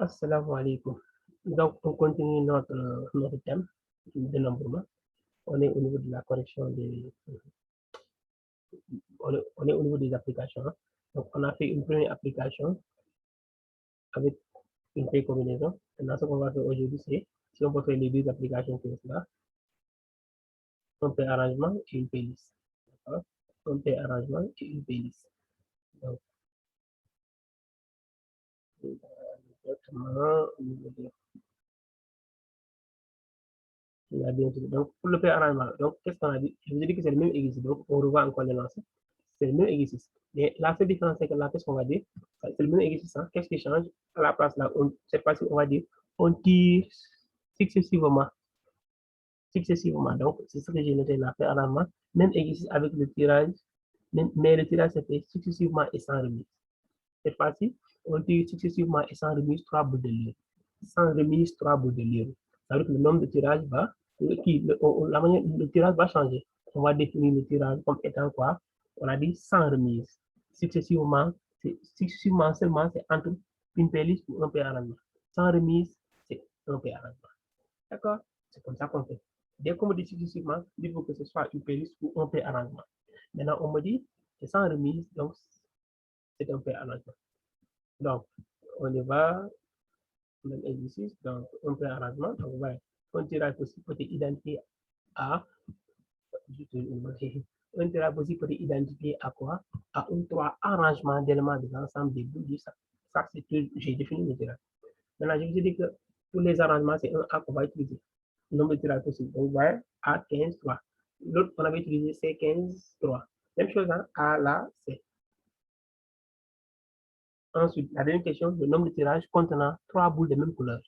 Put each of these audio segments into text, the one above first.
Assalamu alaikum. Donc, on continue notre thème de dénombrement. On est au niveau de la correction des... On est au niveau des applications. Hein. Donc, on a fait une première application avec une combinaison. Maintenant, ce qu'on va faire aujourd'hui, c'est si on peut faire les deux applications qui sont là, un pair arrangement et une playlist. Un pair arrangement et une playlist. Donc, exactement au niveau de... Donc, pour le pair arrangement, donc, qu'est-ce qu'on a dit? Je vous ai dit que c'est le même exercice. Donc, on revoit encore les lancers. C'est le même exercice. Mais la seule différence, c'est que là, qu'est-ce qu'on va dire? C'est le même exercice. Hein? Qu'est-ce qui change? À la place, là, cette fois-ci, on va dire, on tire successivement. Donc, c'est ce que j'ai noté là, apparemment. Même exercice avec le tirage, mais le tirage se fait successivement et sans remise. Cette fois-ci, on tire successivement et sans remise 3 boules de livre. Sans remise 3 boules de livre. Ça veut dire que le nombre de tirages va, le tirage va changer. On va définir le tirage comme étant quoi? On a dit sans remise. Successivement seulement, c'est entre une playlist ou un pair arrangement. Sans remise, c'est un pair arrangement. D'accord? C'est comme ça qu'on fait. Dès qu'on me dit successivement, il faut que ce soit une playlist ou un pair arrangement. Maintenant, on me dit c'est sans remise, donc c'est un pair arrangement. Donc, on y va, même exercice, donc un pair arrangement. Donc, voilà, un tirage possible peut être identifié à, un tirage possible peut être identifié à quoi? À un 3 arrangements d'éléments de l'ensemble des bouts du sac. Ça, c'est que j'ai défini le tirage. Maintenant, je vous ai dit que pour les arrangements, c'est un A qu'on va utiliser. Le nombre de tirages possible. Donc, vous voyez, A 15, 3. L'autre qu'on avait utilisé, c'est 15, 3. Même chose, hein, A là, c'est. Ensuite, la deuxième question, le nombre de tirages contenant 3 boules de même couleur.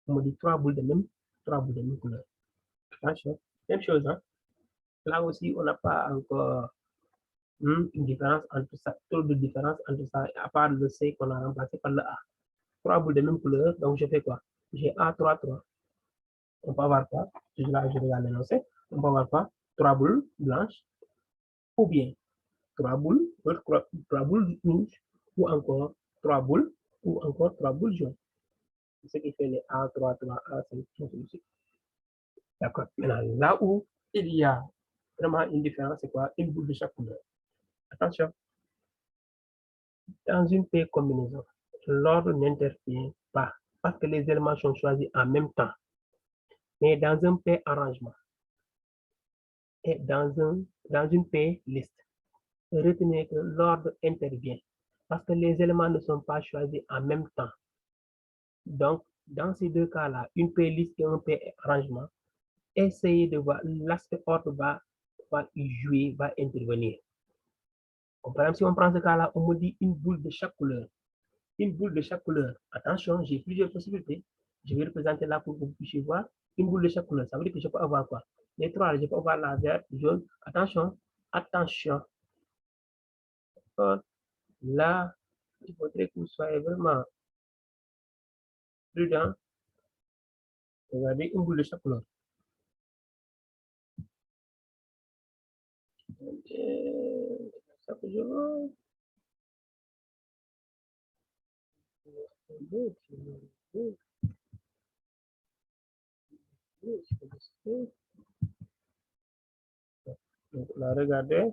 On me dit 3 boules de même couleur. Attention. Même chose, hein. Là aussi, on n'a pas encore une différence entre ça, trop de différence entre ça, à part le C qu'on a remplacé par le A. 3 boules de même couleur, donc je fais quoi? J'ai A, 3, 3. On peut avoir quoi? Je regarde l'énoncé. On peut avoir quoi? 3 boules blanches, ou bien 3 boules, 3 boules rouges, ou encore 3 boules, jaunes. C'est ce qui fait les A, 3, 3, A, 5, 6. D'accord. Maintenant, là où il y a vraiment une différence, c'est quoi? Une boule de chaque couleur. Attention. Dans une paire combinaison, l'ordre n'intervient pas parce que les éléments sont choisis en même temps. Mais dans un paire arrangement et dans une paire liste, retenez que l'ordre intervient parce que les éléments ne sont pas choisis en même temps. Donc, dans ces deux cas-là, une paire liste et un paire arrangement, essayez de voir l'aspect ordre va jouer, va intervenir. Par exemple, si on prend ce cas-là, on me dit une boule de chaque couleur. Une boule de chaque couleur. Attention, j'ai plusieurs possibilités. Je vais représenter là pour que vous puissiez voir une boule de chaque couleur. Ça veut dire que je peux avoir quoi? Les trois, je peux avoir la verte, jaune. Attention, attention. Là, il faudrait que vous soyez vraiment prudent. Regardez une boule de chaque couleur. Ça que je vois. Donc là, regardez.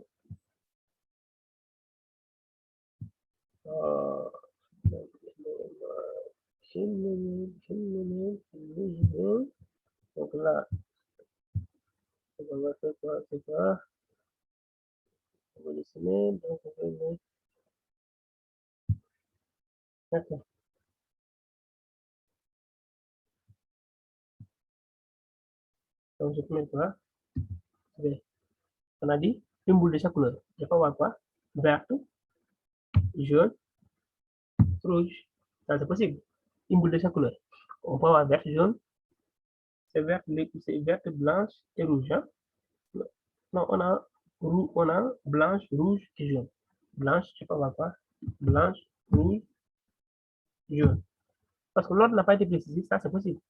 Donc là, on va faire quoi? C'est quoi? On va dessiner. Donc, on va mettre. D'accord. Donc, je peux mettre quoi? On a dit une boule de chaque couleur. Je peux avoir quoi? Verte, jaune, rouge. Ça, c'est possible. Une boule de chaque couleur. On peut avoir verte, jaune. C'est verte, blanche et rouge. Hein? Non, on a blanche, rouge et jaune. Blanche, je peux avoir quoi? Blanche, rouge, jaune. Parce que l'ordre n'a pas été précisé, ça c'est possible.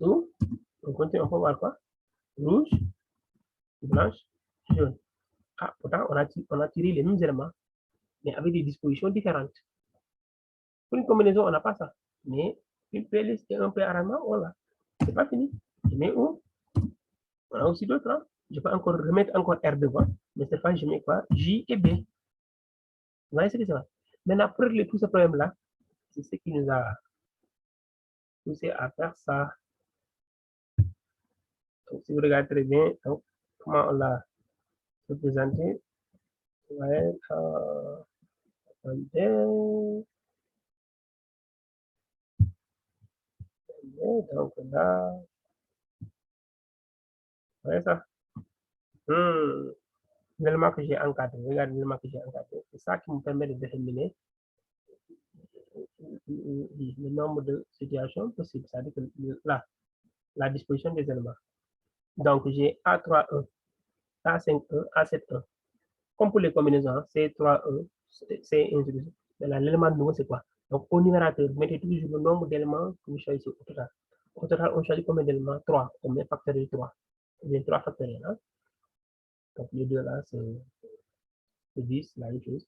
Ou, on continue, on peut voir quoi? Rouge, blanche, jaune. Ah, pourtant, on a tiré les mêmes éléments, mais avec des dispositions différentes. Pour une combinaison, on n'a pas ça. Mais une playlist et un pré-arrangement, voilà. C'est pas fini. Mais on a aussi d'autres. Hein. Je peux encore remettre encore R devant, mais cette fois, je mets quoi? J et B. Vous voyez ce que c'est? Maintenant, pour régler tout ce problème-là, c'est ce qui nous a poussé à faire ça. Donc, si vous regardez très bien, donc, comment on l'a représenté, vous voyez, donc là, vous voyez ça? L'élément que j'ai encadré, regardez l'élément que j'ai encadré, c'est ça qui me permet de déterminer le nombre de situations possibles, c'est-à-dire que là, la disposition des éléments. Donc, j'ai A3, 1, A5, 1, A7, 1. Comme pour les combinaisons, C3, 1, C1, mais l'élément nouveau, c'est quoi? Donc, au numérateur, vous mettez toujours le nombre d'éléments que vous choisissez au total. Au total, on choisit combien d'éléments? 3. On met factoriel 3. Ou bien 3 factoriels. Hein? Donc, les deux là, c'est 10, la même chose.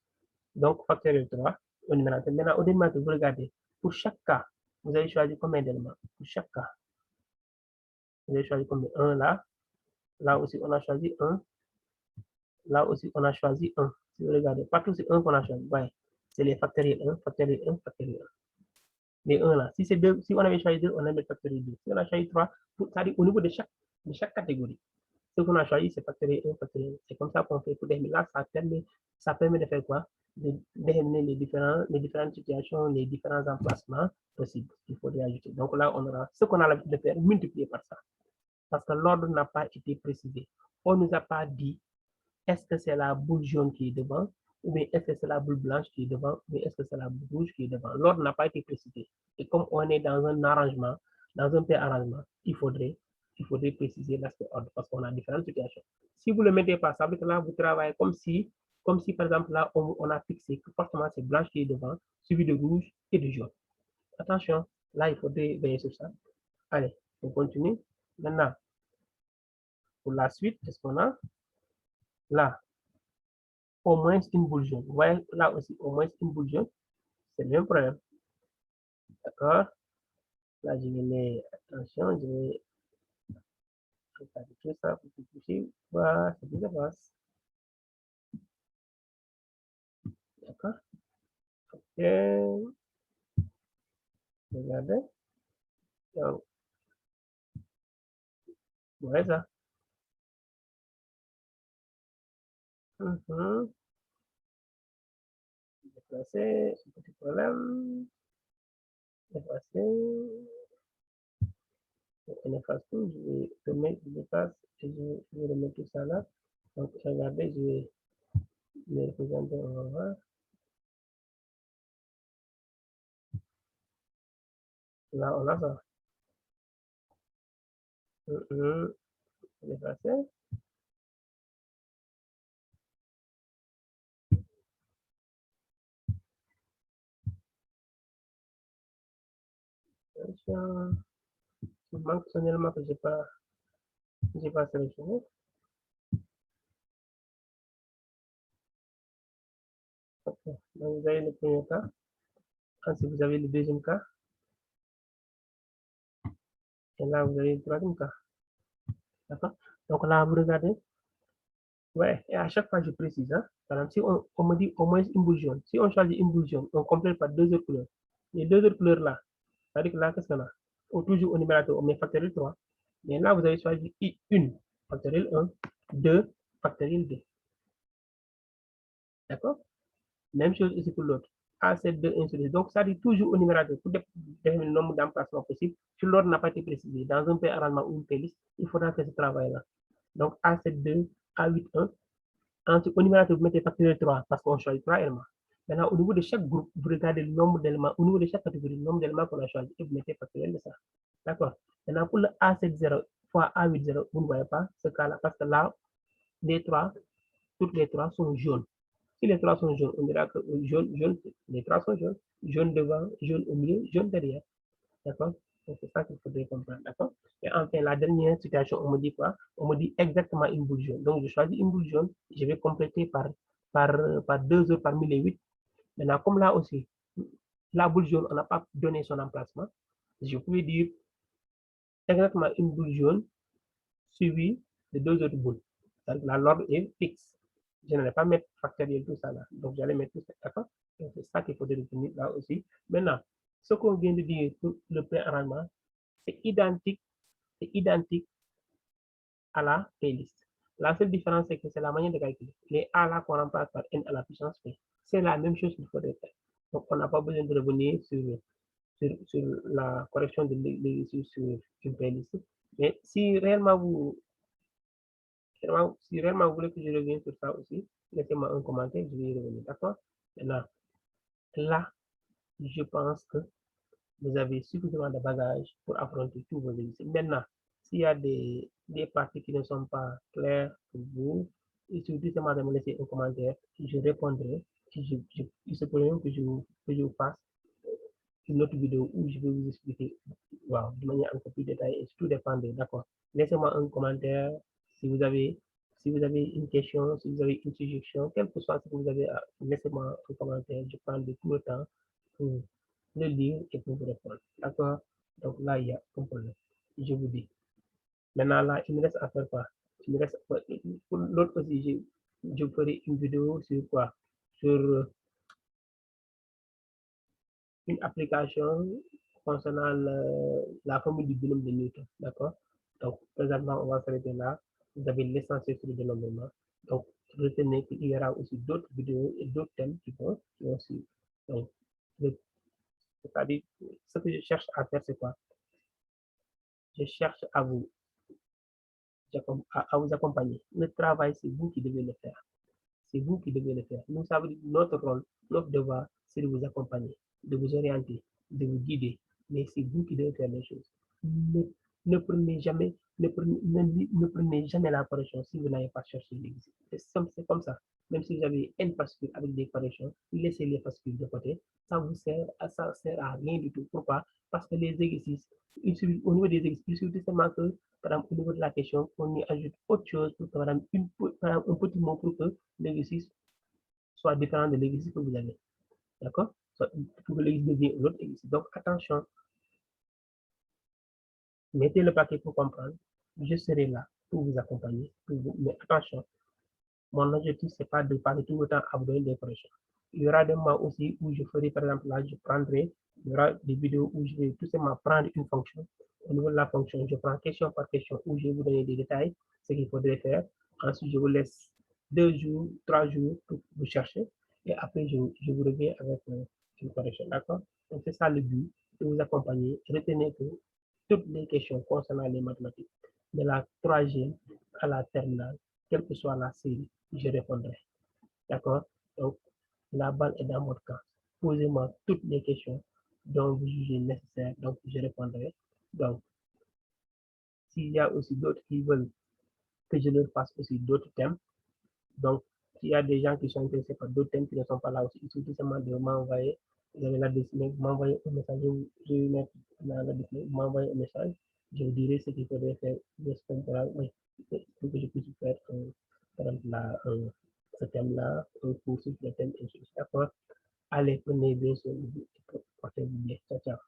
Donc, factoriel 3 au numérateur. Maintenant, au dénominateur, vous regardez. Pour chaque cas, vous avez choisi combien d'éléments? Pour chaque cas, vous avez choisi combien? 1 là. Là aussi, on a choisi 1. Là aussi, on a choisi 1. Si vous regardez, partout, c'est 1 qu'on a choisi. Ouais. C'est les factoriels 1, factoriel 1, factoriel 1. Les 1 là. Si c'est 2, si on avait choisi 2, on a mis factoriel 2. Si on a choisi 3, c'est-à-dire au niveau de chaque catégorie. Ce qu'on a choisi, c'est factoriel 1, factoriel 1. C'est comme ça qu'on fait pour déterminer. Là, ça permet de faire quoi? De déterminer les différentes situations, les différents emplacements possibles qu'il faudrait ajouter. Donc là, on aura ce qu'on a l'habitude de faire, multiplier par ça. Parce que l'ordre n'a pas été précisé. On ne nous a pas dit est-ce que c'est la boule jaune qui est devant, ou bien est-ce que c'est la boule blanche qui est devant, ou bien est-ce que c'est la boule rouge qui est devant. L'ordre n'a pas été précisé. Et comme on est dans un arrangement, dans un pré-arrangement, il faudrait préciser l'aspect ordre parce qu'on a différentes situations. Si vous ne le mettez pas, ça veut dire que là, vous travaillez comme si par exemple, là, on a fixé que forcément c'est blanche qui est devant, suivi de rouge et de jaune. Attention, là, il faudrait veiller sur ça. Allez, on continue. Maintenant, pour la suite, qu'est-ce qu'on a? Là, au moins une boule jaune. Vous voyez, là aussi, au moins une boule jaune, c'est le même problème. D'accord? Là, je vais mettre, attention, je vais regarder tout ça pour que vous voilà, c'est bien passe. D'accord? Ok. Regardez. Donc, vous voyez ça? Déplacer, un petit problème. Déplacer. On efface tout. Je vais remettre, je dépasse et je vais remettre tout ça là. Donc, regardez, je vais les représenter en voir. Là, on a ça. Déplacer. Attention. Il manque un élément que j'ai pas sélectionné. Okay. Donc, vous avez le premier cas. Ensuite, vous avez le deuxième cas. Et là, vous avez le troisième cas. D'accord? Donc là, vous regardez. Ouais, et à chaque fois, je précise. Hein? Par exemple, si on me dit au moins une boule jaune, si on choisit une boule jaune, on complète par deux autres couleurs. Les deux autres couleurs là, c'est-à-dire que là, qu'est-ce qu'on a? Toujours au numérateur, on met factoriel 3. Mais là, vous avez choisi une, factoriel 1, 2, factoriel 2. D'accord? Même chose ici pour l'autre. A7, 2, 1, 2. Donc, ça dit toujours au numérateur pour déterminer le nombre d'emplacements possibles. Si l'ordre n'a pas été précisé dans un pré-arrangement ou une playlist, il faudra faire ce travail-là. Donc, A7, 2, A8, 1. Ensuite, au numérateur, vous mettez factoriel 3 parce qu'on choisit 3 éléments. Maintenant, au niveau de chaque groupe, vous regardez le nombre d'éléments. Au niveau de chaque catégorie, le nombre d'éléments qu'on a choisi et vous mettez factoriel de ça. D'accord? Maintenant, pour le A70 fois A80, vous ne voyez pas ce cas-là parce que là, toutes les trois sont jaunes. Si les trois sont jaunes, on dira que jaune, les trois sont jaunes. Jaune devant, jaune au milieu, jaune derrière. D'accord? Donc, c'est ça qu'il faudrait comprendre. D'accord? Et enfin, la dernière situation, on me dit quoi? On me dit exactement une boule jaune. Donc, je choisis une boule jaune. Je vais compléter par 2 autres parmi les 8. Maintenant, comme là aussi, La boule jaune, on n'a pas donné son emplacement. Je pouvais dire exactement une boule jaune suivie de deux autres boules. Donc, l'ordre est fixe. Je n'allais pas mettre factoriel tout ça là. Donc, j'allais mettre tout ça. D'accord? Donc, c'est ça qu'il faut retenir là aussi. Maintenant, ce qu'on vient de dire pour le préarrangement, c'est identique à la playlist. La seule différence, c'est que c'est la manière de calculer. Les A là qu'on remplace par N à la puissance P. C'est la même chose qu'il faudrait faire. Donc, on n'a pas besoin de revenir sur la correction de l'exercice sur une playlist. Mais si réellement si réellement vous voulez que je revienne sur ça aussi, laissez-moi un commentaire, je vais y revenir. D'accord? Maintenant, là, je pense que vous avez suffisamment de bagages pour affronter tous vos exercices. Maintenant, s'il y a des parties qui ne sont pas claires pour vous, il suffit seulement de me laisser un commentaire, je répondrai. Il se pourrait même que je vous fasse une autre vidéo où je vais vous expliquer de manière encore plus détaillée. Tout dépend d'accord. Laissez-moi un commentaire si vous avez une question, si vous avez une suggestion, quel que soit ce que vous avez, laissez-moi un commentaire. Je prends tout le temps pour le lire et pour vous répondre. D'accord? Donc là, il y a un problème. Je vous dis. Maintenant, là, il me reste à faire quoi? Il me reste, pour l'autre aussi, je ferai une vidéo sur quoi? Sur une application concernant la formule du binôme de Newton. D'accord? Donc, présentement, on va s'arrêter là. Vous avez l'essentiel sur le dénombrement. Donc, retenez qu'il y aura aussi d'autres vidéos et d'autres thèmes qui vont suivre. Donc, c'est-à-dire, ce que je cherche à faire, c'est quoi? Je cherche à vous accompagner. Le travail, c'est vous qui devez le faire. C'est vous qui devez le faire. Nous savons notre rôle, notre devoir, c'est de vous accompagner, de vous orienter, de vous guider. Mais c'est vous qui devez faire les choses. Ne, ne prenez jamais, ne prenez jamais la correction si vous n'avez pas cherché l'exercice. C'est comme ça. Même si vous avez une fascicule avec des corrections, laissez les fascicules de côté. Ça sert à rien du tout. Pourquoi? Parce que les exercices, au niveau des exercices, il suffit seulement que, par exemple, au niveau de la question, on y ajoute autre chose, pour, par exemple, un petit mot pour que l'exercice soit différent de l'exercice que vous avez. D'accord? Pour que l'exercice devienne l'autre exercice. Donc, attention, mettez le paquet pour comprendre. Je serai là pour vous accompagner. Mais attention, mon objectif, c'est pas de passer tout le temps à vous donner des corrections. Il y aura des moments aussi où je ferai, par exemple, là, il y aura des vidéos où je vais tout simplement prendre une fonction. Au niveau de la fonction, je prends question par question où je vais vous donner des détails, ce qu'il faudrait faire. Ensuite, je vous laisse 2 jours, 3 jours pour vous chercher. Et après, je vous reviens avec une correction. D'accord? Donc, c'est ça le but, de vous accompagner. Retenez que toutes les questions concernant les mathématiques, de la troisième à la terminale, quelle que soit la série, je répondrai. D'accord? Donc, la balle est dans votre camp. Posez-moi toutes les questions dont vous jugez nécessaires, donc je répondrai. Donc, s'il y a aussi d'autres qui veulent que je leur fasse aussi d'autres thèmes, donc, s'il y a des gens qui sont intéressés par d'autres thèmes qui ne sont pas là aussi, il suffit simplement de m'envoyer, vous avez l'adresse mail, m'envoyer un message, je vais mettre dans l'adresse mail, m'envoyer un message, je vous dirai ce qu'il faudrait faire, oui, pour que je puisse faire, par exemple, ce thème-là, un cours sur le thème, d'accord? Allez, prenez bien soin de vous, portez-vous bien, ciao, ciao.